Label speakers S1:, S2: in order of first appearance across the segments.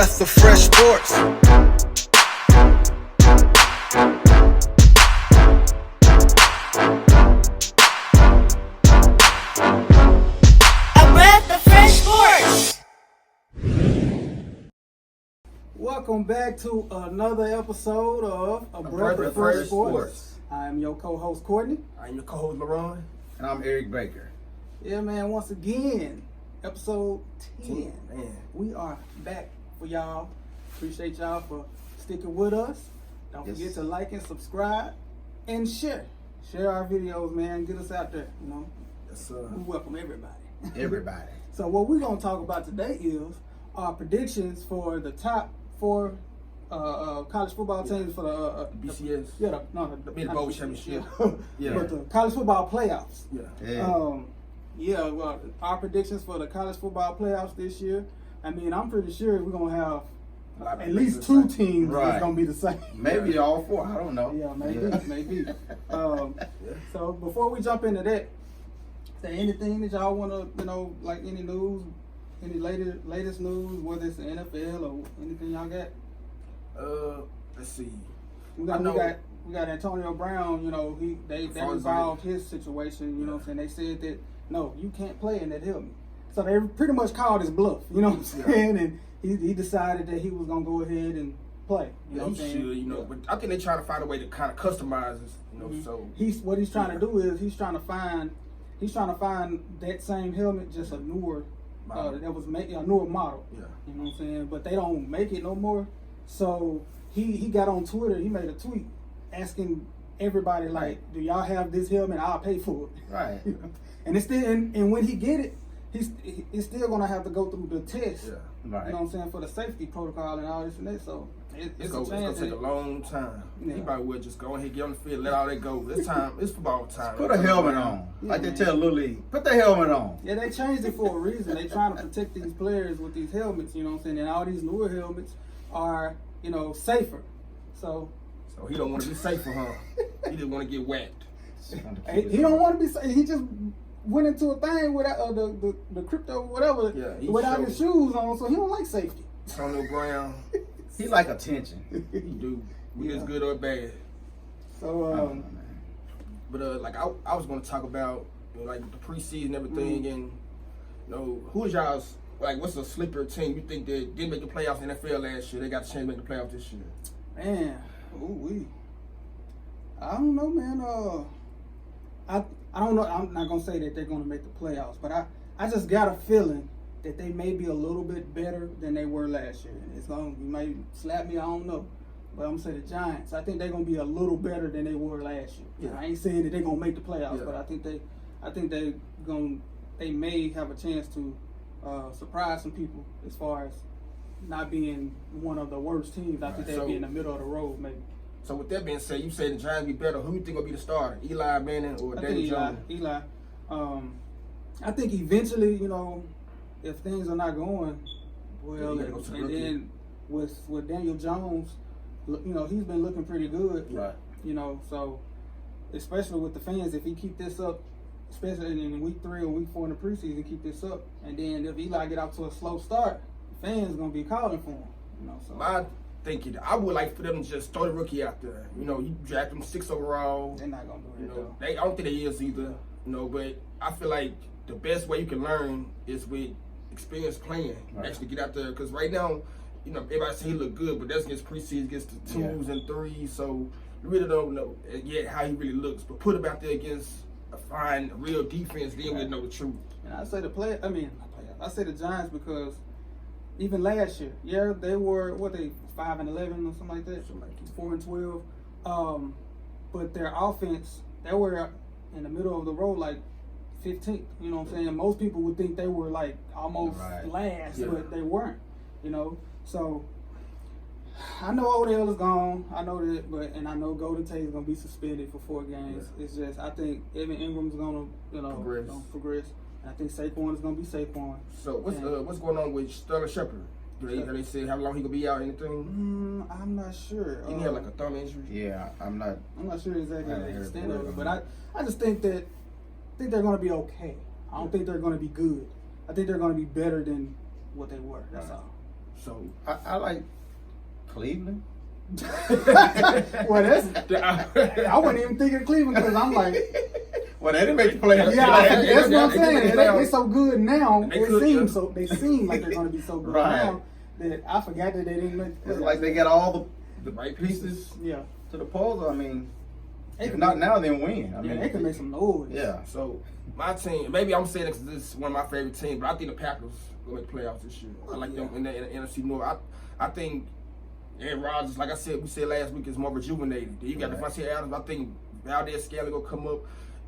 S1: breath of fresh sports.
S2: Welcome back to another episode of A Breath of Fresh Sports. I'm your co-host Courtney.
S3: I'm your co-host Laron.
S4: And I'm Erric Baker.
S2: Yeah, man, once again, episode 10.
S3: Man.
S2: We are back for y'all. Appreciate y'all for sticking with us. Don't forget to like and subscribe and share. Share our videos, man. Get us out there, you know.
S3: Yes, sir.
S2: We welcome everybody.
S4: Everybody.
S2: So what we're going to talk about today is our predictions for the top 4 college football teams for the
S3: BCS.
S2: The
S3: Mid Bowl Championship. Yeah.
S2: But the college football playoffs.
S3: Yeah.
S2: Well, our predictions for the college football playoffs this year. I mean, I'm pretty sure we're gonna have at least 2 teams that's gonna be the same.
S4: Maybe all 4. I don't know.
S2: Yeah, maybe. So before we jump into that, is there anything that y'all wanna, like any news? Any latest news, whether it's the NFL or anything y'all got?
S3: Let's see.
S2: We got Antonio Brown. They resolved his situation. You know what I'm saying? They said that no, you can't play in that helmet. So they pretty much called his bluff. You know what I'm saying? And he decided that he was gonna go ahead and play. You know what I'm saying?
S3: But I think they're trying to find a way to kind of customize this. So
S2: what he's trying to do is he's trying to find that same helmet, just a newer. That was making a newer model.
S3: Yeah.
S2: You know what I'm saying? But they don't make it no more. So he got on Twitter, he made a tweet asking everybody, like, do y'all have this helmet? I'll pay for it.
S4: Right.
S2: And it's still and when he get it, he's still gonna have to go through the test.
S3: Yeah.
S4: Right.
S2: You know what I'm saying, for the safety protocol and all this and that. So
S3: it's gonna take a long time.
S2: Yeah.
S3: He probably would just go ahead, get on the field, let all that go. It's time. It's football time.
S4: Put a helmet on. Like they tell Little League. Put the helmet on.
S2: Yeah, they changed it for a reason. They trying to protect these players with these helmets, you know what I'm saying? And all these newer helmets are, safer. So
S3: he don't want to be safer, huh? He just want to get whacked.
S2: He don't want to be safe. He just went into a thing without the crypto whatever without his shoes on, so he don't like safety.
S3: Antonio Brown.
S4: He like attention.
S3: He do. Whether it's good or bad.
S2: So
S3: But like I was going to talk about like the preseason and everything, and who's y'all's, like, what's a sleeper team you think that didn't make the playoffs in the NFL last year? They got a chance to make the playoffs this year.
S2: Man, I don't know, man. I don't know. I'm not gonna say that they're gonna make the playoffs, but I just got a feeling that they may be a little bit better than they were last year. You might slap me, I don't know. But I'm gonna say the Giants. I think they're gonna be a little better than they were last year.
S3: Yeah.
S2: I ain't saying that they're gonna make the playoffs,
S3: Yeah.
S2: but I think they may have a chance to surprise some people as far as not being one of the worst teams. I think they'll be in the middle of the road, maybe.
S3: So with that being said, you say the Giants be better. Who you think will be the starter? Eli Manning or Daniel Jones?
S2: Eli. I think eventually, if things are not going well, and then with Daniel Jones, he's been looking pretty good.
S3: Right.
S2: So especially with the fans, if he keep this up, especially in week 3 or week 4 in the preseason, keep this up, and then if Eli get out to a slow start, the fans gonna be calling for him. So
S3: my thinking, I would like for them to just throw the rookie out there. You draft them 6 overall.
S2: They're not gonna do it. Though.
S3: I don't think they is either. But I feel like the best way you can learn is with experience playing. Right. Actually get out there, because right now, everybody say he look good, but that's against preseason, against the 2s and 3s. So you really don't know yet how he really looks. But put him out there against a fine, real defense, then we'll know the truth.
S2: And I say the Giants because even last year, they were 5-11 or something like that, 4-12. But their offense, they were in the middle of the road, like 15th. You know what I'm saying? Most people would think they were like almost last, but they weren't. So I know Odell is gone. I know that, and I know Golden Tate is gonna be suspended for 4 games. Yeah. It's just, I think Evan Ingram's gonna progress. And I think Saquon is gonna be Saquon.
S3: So what's going on with Sterling Shepard? They said how long he gonna be out? Anything?
S2: I'm not sure.
S3: He had like a thumb injury.
S4: Yeah, I'm not
S2: sure exactly the extent of it, but I just think they're gonna be okay. I don't think they're gonna be good. I think they're gonna be better than what they were. That's all.
S3: So
S4: I like Cleveland.
S2: Well, I wasn't even thinking Cleveland because I'm like,
S4: well, they didn't make the playoffs.
S2: yeah, that's what I'm saying.
S3: They
S2: They so good now.
S3: They
S2: seem like they're going to be so good
S4: Right.
S2: now that I forgot that they didn't make the
S4: It's
S2: playoffs.
S4: like they got all the
S3: right
S4: pieces
S2: Yeah,
S4: to the puzzle. I mean,
S2: they
S4: if
S2: can
S4: not
S2: make-
S4: now, then when? I
S2: yeah,
S4: mean,
S2: they can make some noise.
S4: yeah.
S3: So my team, maybe I'm saying it because this is one of my favorite teams, but I think the Packers will make playoffs this year. I like them in the NFC North. I think Aaron Rodgers, like I said, we said last week, is more rejuvenated. You got
S4: Right.
S3: Devontae Adams. I think Valdez Scally will come up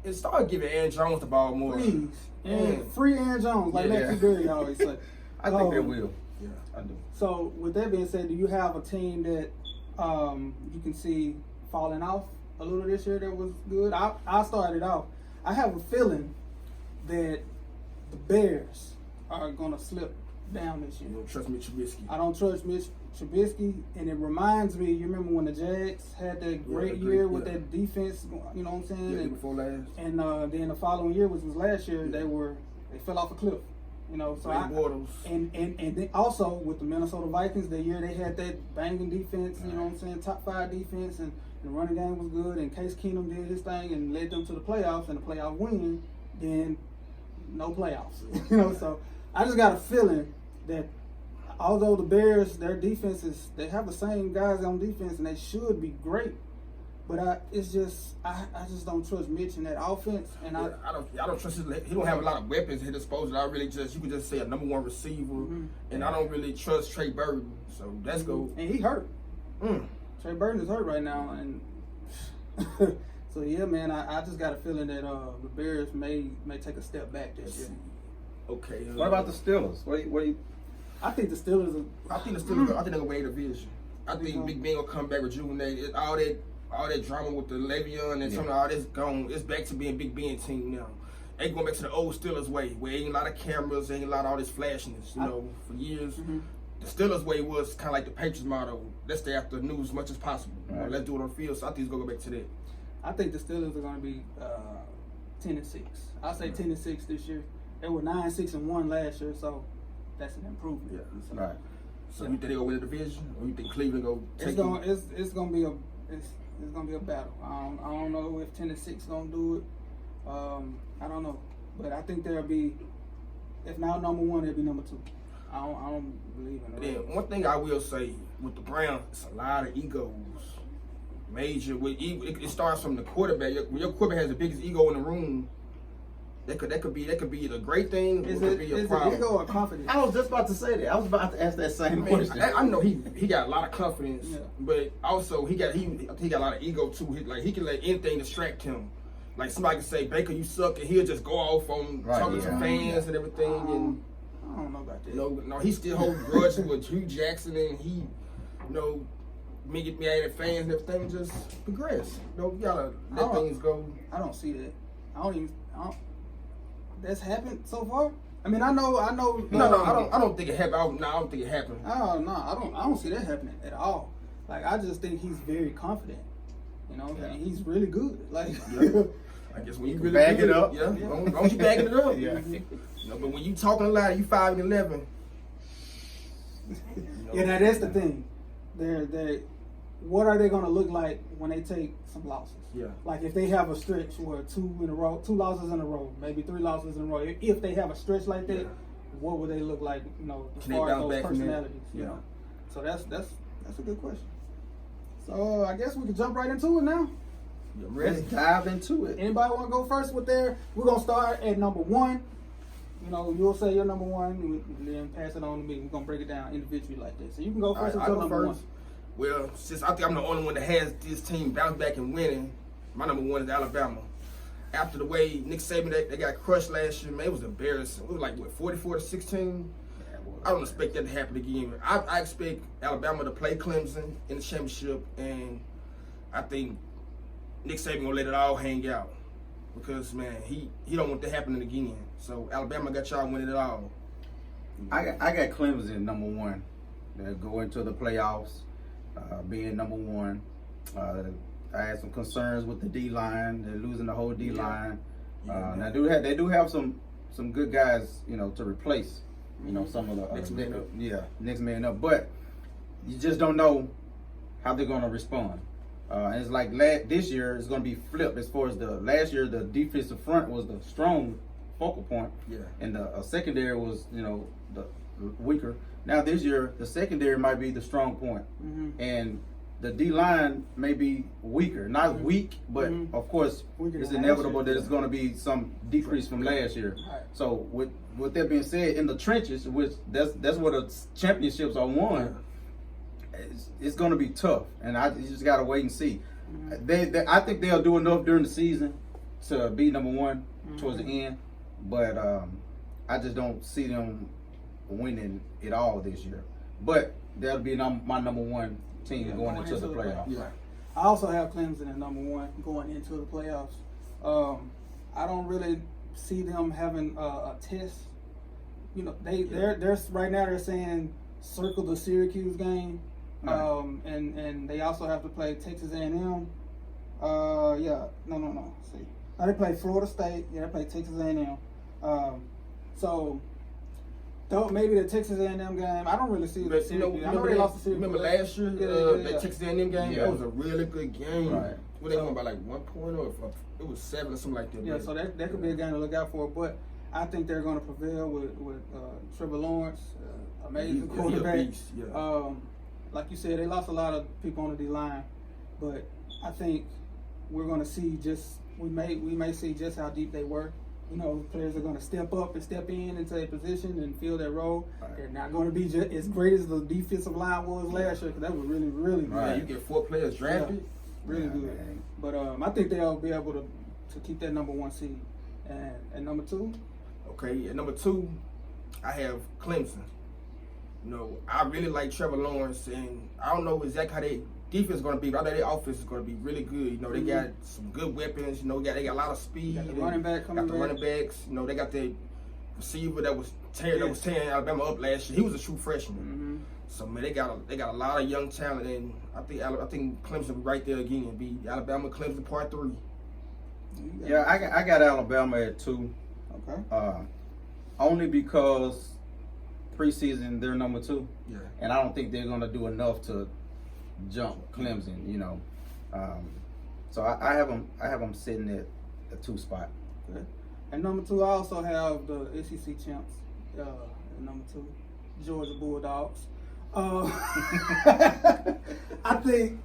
S3: and start giving Aaron Jones the ball more.
S2: Please, and free Aaron Jones, like
S4: Yeah.
S2: Matthew Berry always say.
S4: I think they will.
S3: Yeah.
S4: I do.
S2: So with that being said, do you have a team that you can see falling off a little this year that was good? I started off. I have a feeling that the Bears are gonna slip down this year.
S3: You don't trust me, Trubisky.
S2: I don't trust Mitch Trubisky, and it reminds me. You remember when the Jags had that great year with that defense? You know what I'm saying?
S3: Yeah,
S2: And-
S3: before last.
S2: and then the following year, which was last year, they fell off a cliff. You know, so
S3: Ray Bortles.
S2: and then also with the Minnesota Vikings, that year they had that banging defense. You know what I'm saying? Top 5 defense, and the running game was good. And Case Keenum did his thing and led them to the playoffs and the playoff win. Then no playoffs. You know, so I just got a feeling that although the Bears, their defenses, they have the same guys on defense and they should be great. But I just don't trust Mitch in that offense, and
S3: I don't trust his. He don't have a lot of weapons at his disposal. I really you could just say a number 1 receiver, and I don't really trust Trey Burton. So that's go.
S2: And he hurt.
S3: Mm.
S2: Trey Burton is hurt right now, and so yeah, man. I just got a feeling that the Bears may take a step back this year.
S3: Okay.
S4: What about the Steelers? What do you?
S2: I think the Steelers.
S3: I think they're gonna win the division. I think Big Ben will come back rejuvenated. All that drama with the Le'Veon and some of all that's gone. It's back to being Big Ben team now. They going back to the old Steelers way, where ain't a lot of cameras, ain't a lot of all this flashiness. You know, for years, the Steelers way was kind of like the Patriots motto. Let's stay after the news as much as possible. You know, let's do it on the field. So I think it's gonna go back to that.
S2: I think the Steelers are going to be 10-6. I'll say 10-6 this year. They were 9-6-1 last year, so that's an improvement.
S3: Yeah.
S2: So,
S4: Right.
S3: So you think they gonna win the division, or you think Cleveland go take
S2: It's gonna be a battle. I don't know if 10-6 gonna do it. I don't know, but I think there'll be, if not number 1, it'll be number 2. I don't believe in
S3: Then
S2: it.
S3: one thing I will say with the Browns, it's a lot of egos. Major. It starts from the quarterback. When your quarterback has the biggest ego in the room, that could be a great thing.
S2: Is
S3: or
S2: it
S3: it could be a
S2: is it
S3: problem.
S2: ego or confidence?
S4: I was just about to say that. I was about to ask that same question.
S3: I know he got a lot of confidence,
S2: Yeah.
S3: but also he got a lot of ego too. He can let anything distract him. Like somebody can say, "Baker, you suck," and he'll just go off on talking to fans and everything. And
S2: I don't know about that.
S3: no, he still holds grudge with Hugh Jackson, and he, get me at fans and everything. Just progress. You gotta let things go.
S2: I don't see that. I don't. That's happened so far. I mean, I know.
S3: No, I don't think it happened. I don't think it happened.
S2: Oh no, I don't see that happening at all. Like I just think he's very confident. You know, and he's really good. Like,
S3: I guess when you really
S4: Bag
S3: good,
S4: it up.
S3: yeah. As long as you bagging it up,
S4: Yeah.
S3: But when you talking a lot, you 5-11.
S2: yeah, now that's the thing. What are they going to look like when they take some losses?
S3: Yeah.
S2: Like if they have a stretch where 2 losses in a row, maybe 3 losses in a row. If they have a stretch like that, what would they look like? As
S3: Can they
S2: far as
S3: bounce
S2: those
S3: back from that?
S2: personalities. You
S3: Yeah.
S2: know? So that's a good question. So I guess we can jump right into it now.
S3: You
S4: Let's
S3: ready?
S4: dive into it.
S2: Anybody want to go first with their? We're gonna start at number 1. You'll say your number 1, and then pass it on to me. We're gonna break it down individually like this. So you can go first.
S3: I'll go
S2: number
S3: first.
S2: 1.
S3: Well, since I think I'm the only one that has this team bounce back and winning, my number 1 is Alabama. After the way Nick Saban they got crushed last year, man, it was embarrassing. It was like 44-16. I don't expect that to happen again. I expect Alabama to play Clemson in the championship, and I think Nick Saban gonna let it all hang out because man, he don't want that happening again. So Alabama got y'all winning it all.
S4: I got Clemson number 1. They'll go into the playoffs, being number 1. I had some concerns with the D line. They're losing the whole D line. Now they do have some good guys, to replace You know, some of the
S3: Next man up.
S4: Yeah, next man up. But you just don't know how they're going to respond. And it's like this year it's going to be flipped. As far as the last year, the defensive front was the strong focal point, and the secondary was, you know, the weaker. Now this year, the secondary might be the strong point, and the D line may be weaker. Not weak, but of course it's inevitable that it's going to be some decrease from last year. So with that being said, in the trenches, which that's where the championships are won, it's going to be tough, and you just got to wait and see. I think they'll do enough during the season to be number one towards the end, but I just don't see them winning it all this year. But that'll be my number one team going into the playoffs.
S2: Yeah. I also have Clemson at number one going into the playoffs. I don't really see them having a test. You know, they're right now they're saying circle the Syracuse game, and they also have to play Texas A&M. See, they play Florida State. Yeah, they play Texas A&M. So. Maybe the Texas A&M game. I don't really see it. I know they lost to Syracuse.
S3: Remember last year, that Texas A&M game?
S4: Yeah.
S3: That was a really good game.
S4: Right.
S3: Well, they won by like 1 point, or it was 7 or something like that.
S2: Yeah, so that could be a game to look out for. But I think they're going to prevail with Trevor Lawrence, amazing quarterback.
S3: He's a beast, yeah.
S2: Like you said, they lost a lot of people on the D line, but I think we're going to see we may see just how deep they were. You know, players are going to step up and step into a position and fill their role. Right. They're not going to be just as great as the defensive line was last year, because that was really, really good.
S3: Right. You get 4 players drafted.
S2: Yeah, really good. Man. But I think they'll be able to keep that number one seed. And number 2?
S3: Okay, at number 2, I have Clemson. You know, I really like Trevor Lawrence, and I don't know exactly how their defense is going to be, but I know their offense is going to be really good. You know, they got some good weapons. You know, they got a lot of speed.
S2: Got the running back coming back.
S3: Running backs. You know, they got the receiver that was tearing Alabama up last year. He was a true freshman. So man, they got a lot of young talent, and I think Clemson will be right there again and be Alabama Clemson part 3.
S4: Yeah, I got Alabama at 2.
S2: Okay.
S4: Only because preseason they're number 2.
S3: Yeah.
S4: And I don't think they're gonna do enough to jump Clemson, you know. So I have them sitting at the 2 spot.
S2: Okay. And number 2, I also have the SEC champs. At number 2, Georgia Bulldogs. I think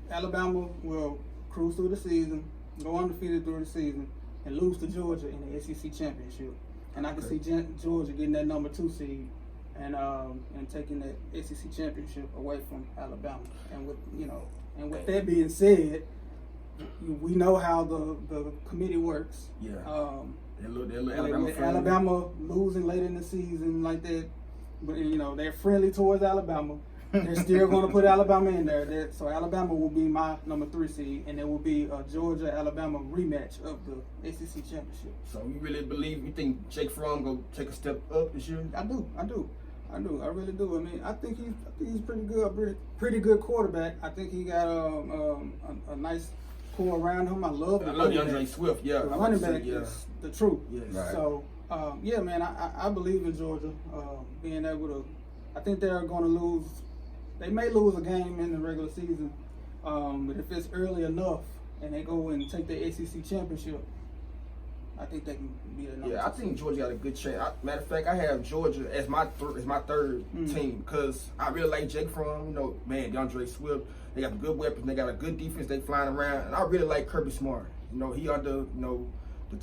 S2: Alabama will cruise through the season, go undefeated through the season, and lose to Georgia in the SEC championship. And I can see Georgia getting that number 2 seed and taking that SEC championship away from Alabama. And with that being said, we know how the committee works.
S3: Yeah.
S2: Alabama losing late in the season like that, but you know they're friendly towards Alabama. They're still going to put Alabama in there. So Alabama will be my number 3 seed, and it will be a Georgia-Alabama rematch of the SEC championship.
S3: So you think Jake Fromm go take a step up this year?
S2: I do. I really do. I mean, I think he's pretty good. Pretty good quarterback. I think he got a nice core around him. I love
S3: DeAndre Swift. Yeah,
S2: the running back is the truth.
S3: Yes.
S4: Right.
S2: So man, I believe in Georgia being able to. I think they're going to lose. They may lose a game in the regular season, but if it's early enough and they go and take the SEC championship, I think they can be the number 2
S3: I think Georgia got a good chance. Matter of fact, I have Georgia as my third team because I really like Jake Fromm. You know, man, DeAndre Swift. They got good weapons. They got a good defense. They flying around, and I really like Kirby Smart. You know, he under the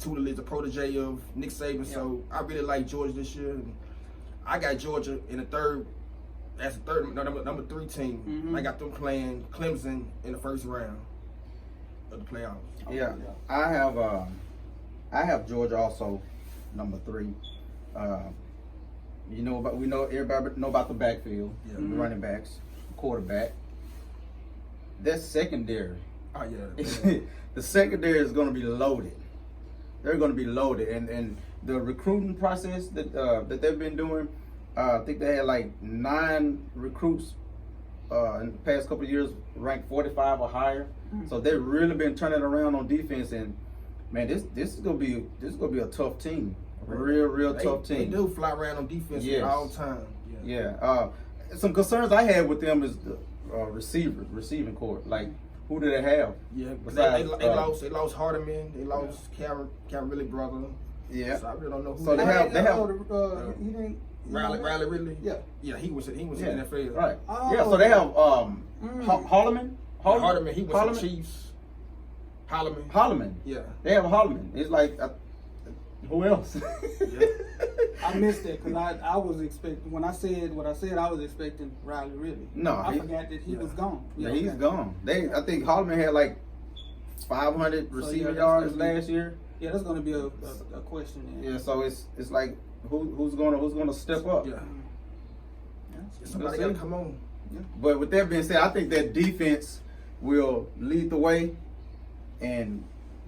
S3: tutelage, the protege of Nick Saban. Yeah. So I really like Georgia this year. And I got Georgia in the third. As number 3 team. I got them playing Clemson in the first round of the playoffs.
S4: Yeah, I have Georgia also number 3. We know everybody know about the backfield, the running backs, quarterback. That secondary.
S3: Oh yeah.
S4: The secondary is going to be loaded. They're going to be loaded, and the recruiting process that they've been doing. I think they had like 9 recruits in the past couple of years ranked 45 or higher. So they've really been turning around on defense, and Man, this is gonna be a tough team. A real tough team.
S3: They do fly around on defense all the time.
S4: Yeah. Some concerns I had with them is the receiving court. Like, who do they have?
S3: Yeah,
S4: besides,
S3: they lost Hardeman, they lost Cameron Ridley brother.
S4: Yeah.
S3: So I really don't know who.
S4: So they have.
S2: He didn't.
S3: Riley Ridley.
S2: Yeah,
S3: he was in the NFL.
S4: Right.
S2: Oh.
S4: Yeah. So they have Holloman.
S3: Hardeman, he was the Chiefs. Holloman. Yeah.
S4: They have Holloman. It's like, who else?
S2: I missed that because I was expecting, when I said what I said, I was expecting Riley Ridley.
S4: No,
S2: I forgot that he was gone.
S4: Yeah, he's gone. I think Holloman had like 500 receiving yards last year.
S2: Yeah, that's going to be a question.
S4: Yeah, so it's like who's gonna step up?
S3: Yeah. Somebody got to come on.
S4: Yeah. But with that being said, I think that defense will lead the way and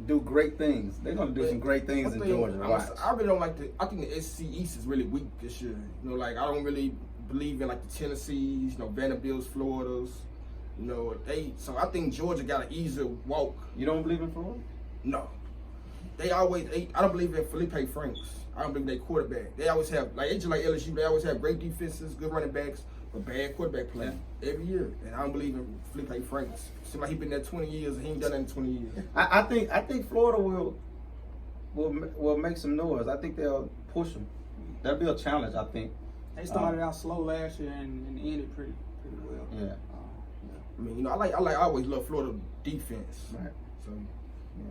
S4: do great things. They're gonna do some great things in Georgia.
S3: I really don't like I think the SEC East is really weak this year. You know, like I don't really believe in like the Tennessees, Vanderbilt's, Florida's. So I think Georgia got an easier walk.
S4: You don't believe in Florida?
S3: No. I don't believe in Felipe Franks. I don't believe they quarterback. They always have just like LSU. They always have great defenses, good running backs, but bad quarterback play every year. And I don't believe in Felipe Franks. Seems like he been there 20 years and he ain't done that in 20 years.
S4: I think Florida will make some noise. I think they'll push them. That'll be a challenge. I think
S2: they started out slow last year and ended pretty well.
S4: Yeah.
S3: I mean, I always love Florida defense.
S4: Right.
S3: So.
S4: Yeah.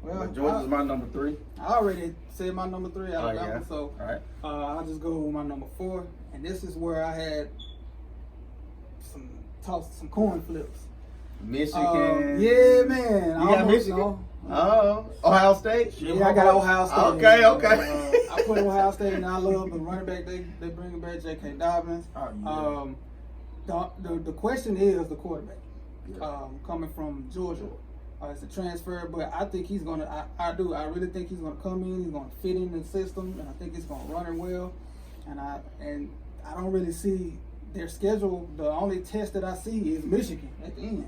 S4: Well, Georgia's my number 3.
S2: I already said my number 3 Alabama, so
S4: all right.
S2: I'll just go with my number 4, and this is where I had some coin flips.
S4: Michigan.
S2: Yeah, man.
S4: You got Michigan? Oh, Ohio State?
S2: Yeah, I got Ohio State.
S4: Okay.
S2: I put Ohio State, and I love the running back. They bring back J.K. Dobbins.
S3: Oh, yeah.
S2: The question is the quarterback coming from Georgia. It's a transfer, but I think he's gonna. I really think he's gonna come in. He's gonna fit in the system, and I think he's gonna run it well. And I don't really see their schedule. The only test that I see is Michigan at the end.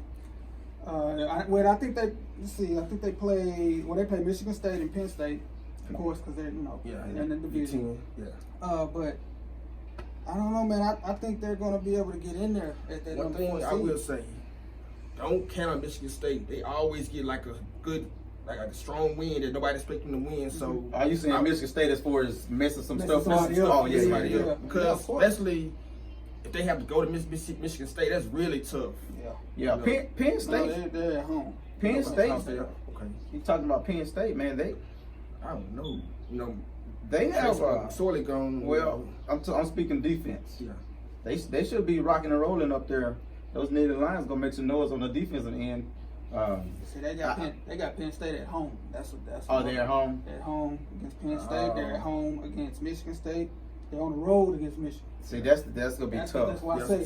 S2: I think they. Let's see. I think they play. Well, they play Michigan State and Penn State, of course, because they're they're in the division.
S3: Yeah.
S2: But I don't know, man. I think they're gonna be able to get in there at that.
S3: One thing I will say. Don't count on Michigan State. They always get like a good, like a strong win that nobody expecting them to win. So
S4: are you saying Michigan State as far as messing some stuff up?
S3: Oh yeah. Because especially if they have to go to Michigan State, that's really tough.
S4: Yeah. Penn State.
S2: No, they're at home.
S4: Penn State.
S3: Okay.
S4: You talking about Penn State, man?
S3: I don't know.
S4: They have
S3: sorely gone.
S4: Well, I'm speaking defense.
S3: Yeah.
S4: They should be rocking and rolling up there. Those native Lions gonna make some noise on the defensive end.
S2: See, they got Penn State at home. That's
S4: they're at home.
S2: They're at home against Penn State. They're at home against Michigan State. They're on the road against Michigan.
S4: See, that's gonna be tough.
S2: That's why I say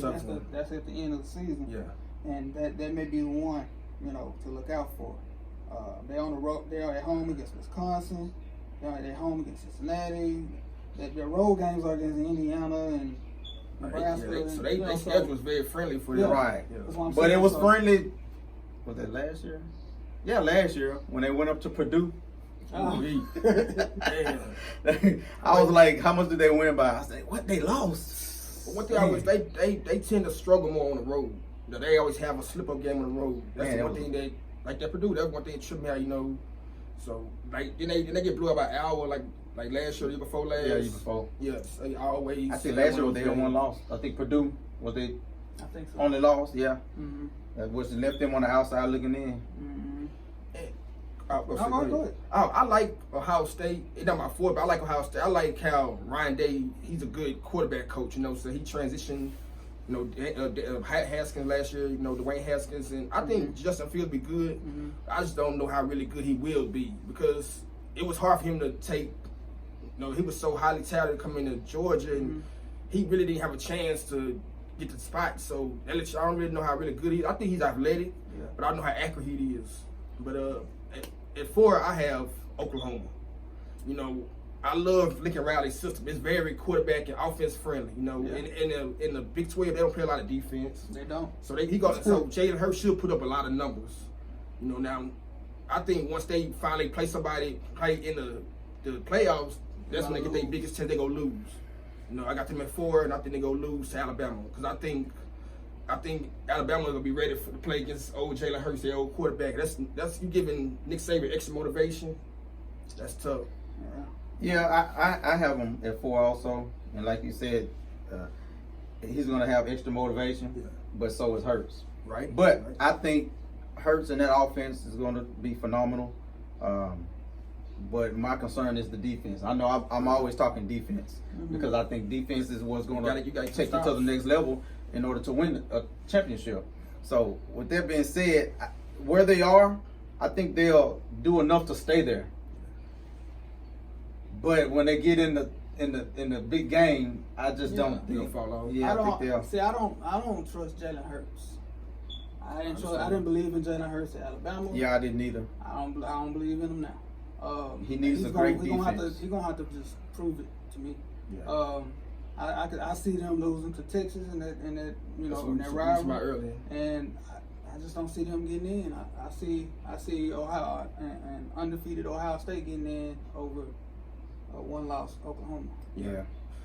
S2: that's at the end of the season.
S3: Yeah.
S2: And that may be the one to look out for. They're on the road. They're at home against Wisconsin. They're at home against Cincinnati. Their road games are against Indiana and.
S3: So they schedule was very friendly for them.
S4: Right.
S2: Yeah.
S4: But it was friendly. Was that last year? Yeah, last year when they went up to Purdue.
S3: Damn.
S4: I was like, how much did they win by? I said, what, they lost?
S3: But one thing I was they tend to struggle more on the road. They always have a slip up game on the road. That's the one thing that Purdue. That's one thing that tripped me out. So then they get blew up by an hour like last year, year before last.
S4: Yeah, year before.
S3: Yes, they always.
S4: I think last year they had one loss. I think Purdue was they.
S2: I think so.
S4: Only loss, yeah.
S2: Mm-hmm.
S4: Which left them on the outside looking in.
S2: Mm-hmm.
S3: I like Ohio State. It's not my fault, but I like Ohio State. I like how Ryan Day. He's a good quarterback coach. So he transitioned. Haskins last year. Dwayne Haskins, and I think Justin Fields be good.
S2: Mm-hmm.
S3: I just don't know how really good he will be because it was hard for him to take. He was so highly touted coming to Georgia, and he really didn't have a chance to get the spot. So I don't really know how really good he is. I think he's athletic, but I don't know how accurate he is. But at 4, I have Oklahoma. I love Lincoln Riley's system. It's very quarterback and offense friendly. In the Big 12, they don't play a lot of defense.
S2: They don't.
S3: So Jalen Hurts should put up a lot of numbers. Now I think once they finally play in the playoffs, that's when they get their biggest chance they go lose. You know, I got them at 4, and I think they go lose to Alabama because I think Alabama gonna be ready to play against old Jalen Hurts, their old quarterback. That's you giving Nick Saban extra motivation. That's tough.
S4: Yeah, I have him at 4 also, and like you said, he's gonna have extra motivation, but so is Hurts.
S3: Right.
S4: But I think Hurts and that offense is going to be phenomenal. But my concern is the defense. I know I'm always talking defense because I think defense is what's going to take you to the next level in order to win a championship. So with that being said, where they are, I think they'll do enough to stay there. But when they get in the big game, I just don't think
S3: they'll fall off.
S2: I don't trust Jalen Hurts. I didn't believe in Jalen Hurts at Alabama.
S4: Yeah, I didn't either.
S2: I don't believe in him now.
S4: He needs a great defense.
S2: He's gonna have to just prove it to me.
S3: Yeah.
S2: I see them losing to Texas in that rivalry, and I just don't see them getting in. I see Ohio and undefeated Ohio State getting in over one loss Oklahoma.
S4: Yeah.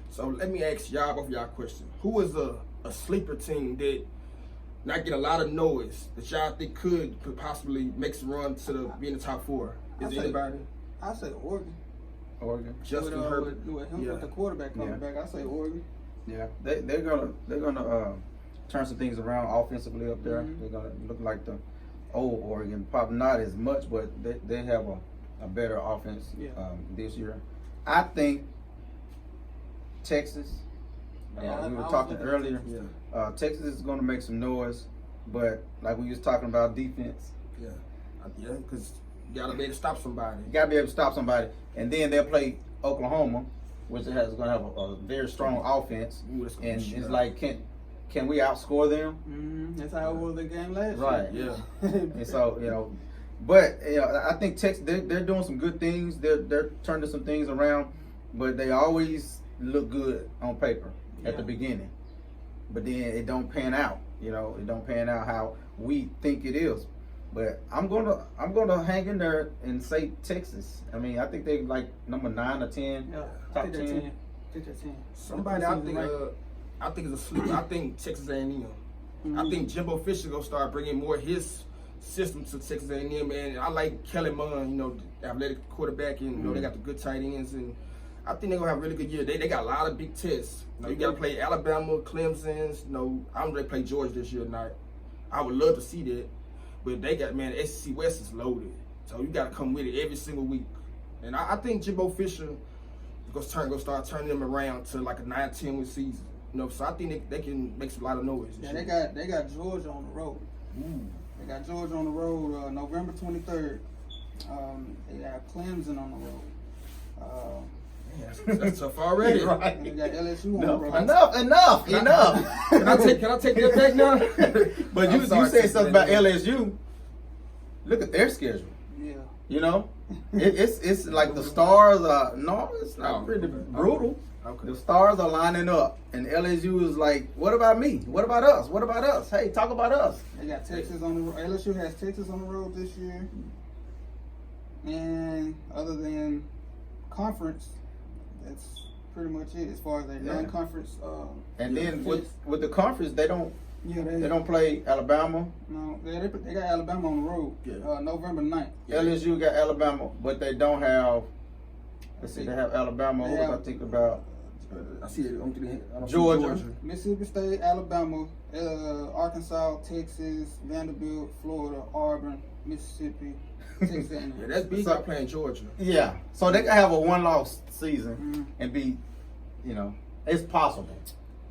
S3: So let me ask y'all both y'all question. Who is a sleeper team that not get a lot of noise that y'all think could possibly make some run to be in the top 4? Is there anybody?
S2: I say Oregon.
S3: Justin Herbert.
S2: With the quarterback coming back, I say Oregon.
S4: Yeah, they're gonna turn some things around offensively up there. They're gonna look like the old Oregon. Probably not as much, but they have a better offense this year. I think Texas. We were talking earlier. Texas is going to make some noise, but like we was talking about defense.
S3: Yeah, because you got to be able to stop somebody.
S4: You got to be able to stop somebody, and then they'll play Oklahoma, which is going to have a very strong offense. And it's like, can we outscore them?
S2: That's how it was the game last year.
S4: Right.
S3: Yeah.
S4: And so but I think Texas they're doing some good things. They're turning some things around, but they always look good on paper at the beginning. But then it don't pan out. It don't pan out how we think it is. But I'm gonna hang in there and say Texas. I mean, I think they like number 9 or 10, top 10.
S3: Somebody I think is a sleeper. I think Texas A&M. I think Jimbo Fisher gonna start bringing more of his system to Texas A&M, and I like Kellen Mond, the athletic quarterback, and they got the good tight ends, and I think they're gonna have a really good year. They got a lot of big tests. You got to play Alabama, Clemson's. I don't really play Georgia this year. I would love to see that, but they got the SEC West is loaded, so you got to come with it every single week. And I think Jimbo Fisher is gonna start turning them around to like a 9-10 win season. So I think they can make a lot of noise.
S2: Yeah, they got Georgia on the road. They got Georgia on the road November 23rd. They got Clemson on the road.
S3: That's tough already.
S2: Right. They got LSU on the road.
S4: Enough.
S3: Can I take that back now?
S4: But you said something about LSU. Look at their schedule.
S2: Yeah.
S4: It's like the stars are it's not pretty brutal.
S3: Okay.
S4: The stars are lining up, and LSU is like, what about me? What about us? What about us? Hey, talk about us.
S2: They got Texas on the road. LSU has Texas on the road this year. And other than conference, that's pretty much it as far as their non-conference.
S4: And then with the conference, they don't play Alabama.
S2: No, they got Alabama on the road. November 9th.
S4: LSU got Alabama, but they don't have. Let's see, they have Alabama. What was I think about?
S3: I see it.
S4: Georgia,
S2: Mississippi State, Alabama, Arkansas, Texas, Vanderbilt, Florida, Auburn, Mississippi, Texas A&M.
S3: Yeah, that's big. Not playing Georgia.
S4: Yeah, so they can have a 1-loss season and be, it's possible.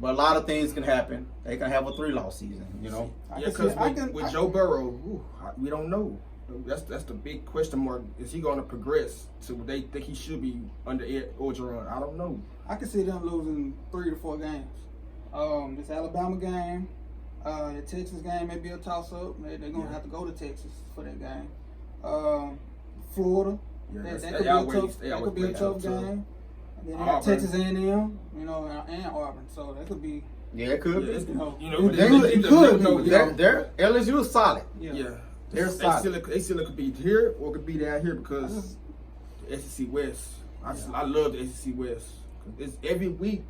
S4: But a lot of things can happen. They can have a 3-loss season.
S3: Because with Joe Burrow, we don't know. That's the big question mark. Is he going to progress to what they think he should be under Orgeron? I don't know.
S2: I can see them losing 3 to 4 games. This Alabama game, the Texas game may be a toss-up. They're going to have to go to Texas for that game. Florida, that could be a tough game. And then they got Texas A&M, and Auburn. So that could be.
S4: Yeah, it could be.
S2: It could.
S4: LSU is solid.
S2: Yeah.
S4: They're solid.
S3: They still could be here or could be down here because the SEC West. I love the SEC West. It's every week.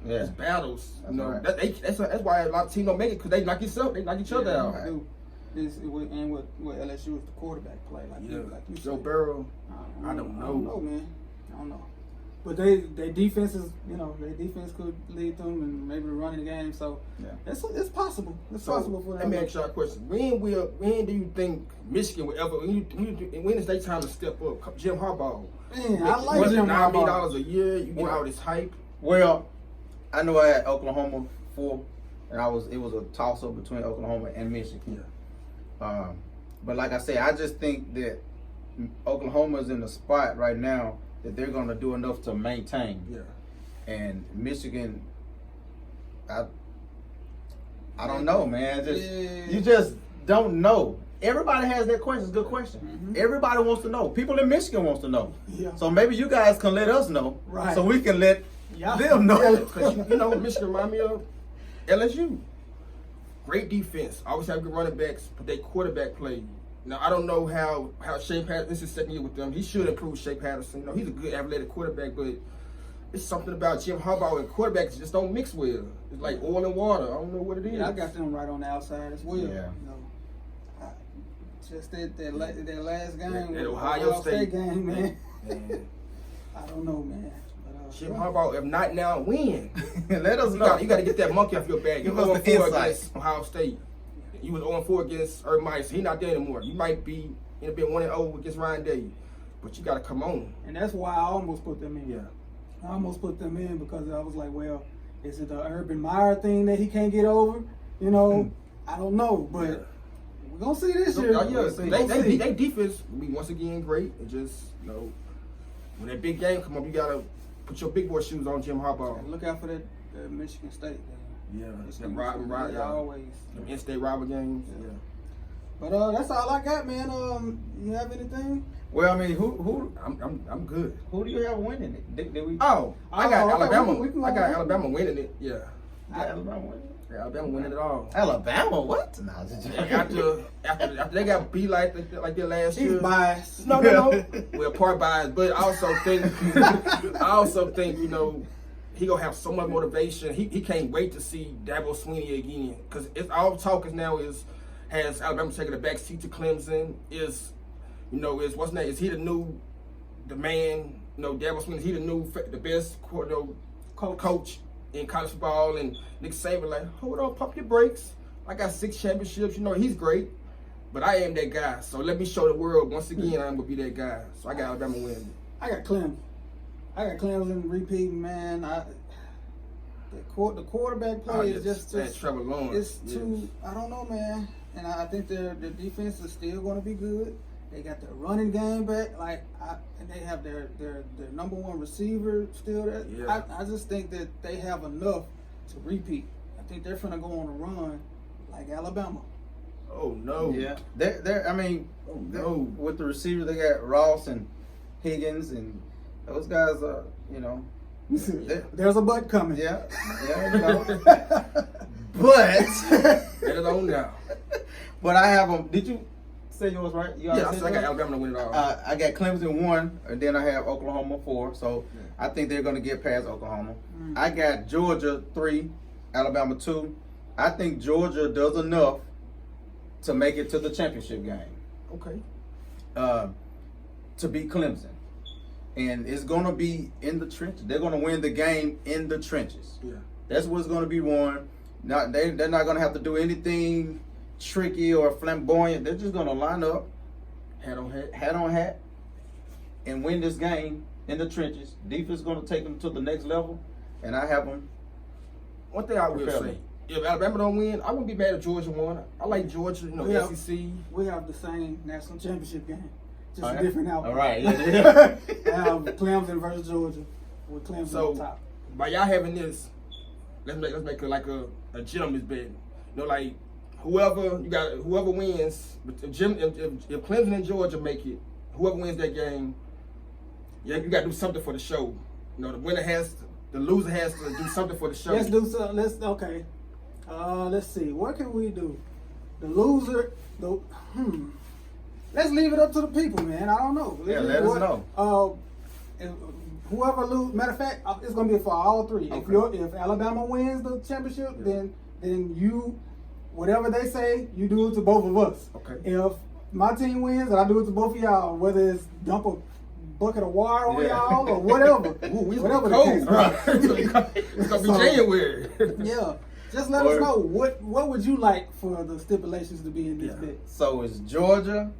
S4: Yeah.
S3: It's battles.
S4: That's
S3: You know,
S4: right.
S3: that's why a lot of teams don't make it because they knock each other out.
S2: Right. And with LSU is the quarterback play, like you
S3: Joe
S2: said.
S3: Burrow.
S2: I
S3: don't know.
S2: I don't know, man. I don't know. But their defense is, their defense could lead them and maybe running the game. So it's possible. It's possible for them.
S3: Let me ask y'all a question. When do you think Michigan will ever? When is their time to step up? Jim Harbaugh.
S2: Man, I like Jim
S3: $9 million
S2: Harbaugh.
S3: a year. You get all this hype.
S4: Well, I know I had Oklahoma 4, and it was a toss up between Oklahoma and Michigan. But like I say, I just think that Oklahoma's in the spot right now that they're going to do enough to maintain.
S3: Yeah.
S4: And Michigan, I don't know, man. You just don't know. Everybody has their questions. Good question.
S2: Mm-hmm.
S4: Everybody wants to know. People in Michigan wants to know.
S2: Yeah.
S4: So maybe you guys can let us know,
S2: Right.
S4: so we can let them know.
S3: Because Michigan remind me of LSU. Great defense. Always have good running backs, but they quarterback play. Now I don't know how Shea Patterson. This is second year with them. He should improve Shea Patterson. He's a good athletic quarterback, but it's something about Jim Harbaugh and quarterbacks just don't mix well. It's like oil and water. I don't know what it is.
S2: Yeah, I got them right on the outside as well.
S4: Yeah.
S2: Just that last game,
S3: that Ohio State
S2: game, man.
S3: Man.
S2: I don't know, man. But,
S3: Jim Harbaugh, if not now, when?
S4: Let us know.
S3: You got to get that monkey off your back. You
S4: Give us
S3: was
S4: the
S3: 0-4
S4: insight.
S3: against Ohio State. You was 0-4 against Erric Mice. He not there anymore. You might be been 1-0 against Ryan Day, but you got to come on.
S2: And that's why I almost put them in.
S3: Yeah.
S2: I almost put them in because I was like, well, is it the Urban Meyer thing that he can't get over? I don't know, but we're gonna see this year.
S3: They defense will be once again great. It just when that big game come up, you gotta put your big boy shoes on, Jim Harbaugh.
S2: And look out for that Michigan State game.
S3: Yeah,
S2: Michigan
S3: them
S2: State, always.
S3: Them in-state rival games.
S2: Yeah. But that's all I got, man. You have anything?
S4: Well, I mean, who
S3: I'm good.
S4: who do you have winning it? Did we?
S3: I got Alabama.
S2: we can
S3: I got
S2: go.
S3: Alabama winning it. Yeah,
S4: Alabama winning it?
S3: Alabama winning it all.
S4: Alabama? What? Nah,
S3: After they got beat like their last
S2: He's
S3: year.
S2: biased.
S3: No. Well, part biased, but I also think he gonna have so much motivation. He can't wait to see Dabo Swinney again because it's all talk is now has Alabama taking the back seat to Clemson? Is what's name? Is he the man? Dabo Swinney. He the best coach in college football, and Nick Saban like, hold on, pump your brakes. I got 6 championships. He's great, but I am that guy. So let me show the world once again I'm gonna be that guy. So I got Alabama winning.
S2: I got Clemson repeating, man. The quarterback play is just
S3: Trevor Lawrence.
S2: It's too. I don't know, man. And I think their defense is still going to be good. They got their running game back, and they have their number 1 receiver still there.
S3: Yeah.
S2: I just think that they have enough to repeat. I think they're finna go on a run like Alabama.
S3: Oh no!
S4: Yeah, they're. I mean, with the receivers they got Ross and Higgins, and those guys are.
S2: There's a butt coming.
S4: Yeah. But
S3: Let it on now.
S4: But I have them. Did you say yours right? You
S3: I got Alabama to win it all.
S4: I got Clemson 1, and then I have Oklahoma 4. So I think they're going to get past Oklahoma. I got Georgia 3, Alabama 2. I think Georgia does enough to make it to the championship game.
S3: Okay.
S4: To beat Clemson. And it's going to be in the trenches. They're going to win the game in the trenches.
S3: Yeah.
S4: That's what's going to be won. They're not going to have to do anything tricky or flamboyant. They're just going to line up, hat on hat, and win this game in the trenches. Defense is going to take them to the next level, and I have them.
S3: One thing I will say, if Alabama don't win, I wouldn't be mad if Georgia won. I like Georgia, SEC.
S2: We have the same national championship game, just a different outcome.
S4: All right.
S2: I have Clemson versus Georgia, with Clemson on top.
S3: By y'all having this, let's make it like a gentleman's bet. Like whoever wins, if Clemson and Georgia make it, whoever wins that game, you got to do something for the show. The loser has to do something for the show.
S2: Let's do something. Let's see. What can we do? The loser. let's leave it up to the people, man. I don't know.
S4: Yeah, let us know.
S2: If whoever lose, matter of fact, it's gonna be for all three.
S4: Okay.
S2: If Alabama wins the championship, then you, whatever they say, you do it to both of us.
S4: Okay.
S2: If my team wins, and I do it to both of y'all, whether it's dump a bucket of water on y'all or whatever. Whatever the case.
S3: Right. It's gonna be January.
S2: Yeah. Just let us know what would you like for the stipulations to be in this bet.
S4: So it's Georgia,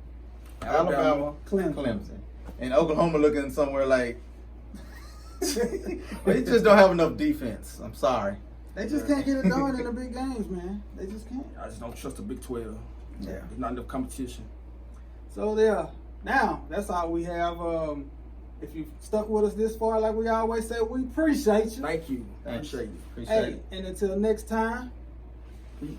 S4: Alabama, Clemson. And Oklahoma looking somewhere like they just don't have enough defense. I'm sorry.
S2: They just can't get it done in the big games, man. They just can't.
S3: I just don't trust the Big 12.
S4: Yeah.
S3: There's not enough competition.
S2: So there. Now, that's all we have. If you've stuck with us this far, like we always say, we appreciate you.
S3: Thank you.
S4: Thanks.
S3: Appreciate you.
S4: Appreciate
S2: Hey,
S4: it.
S2: and until next time,
S3: Peace.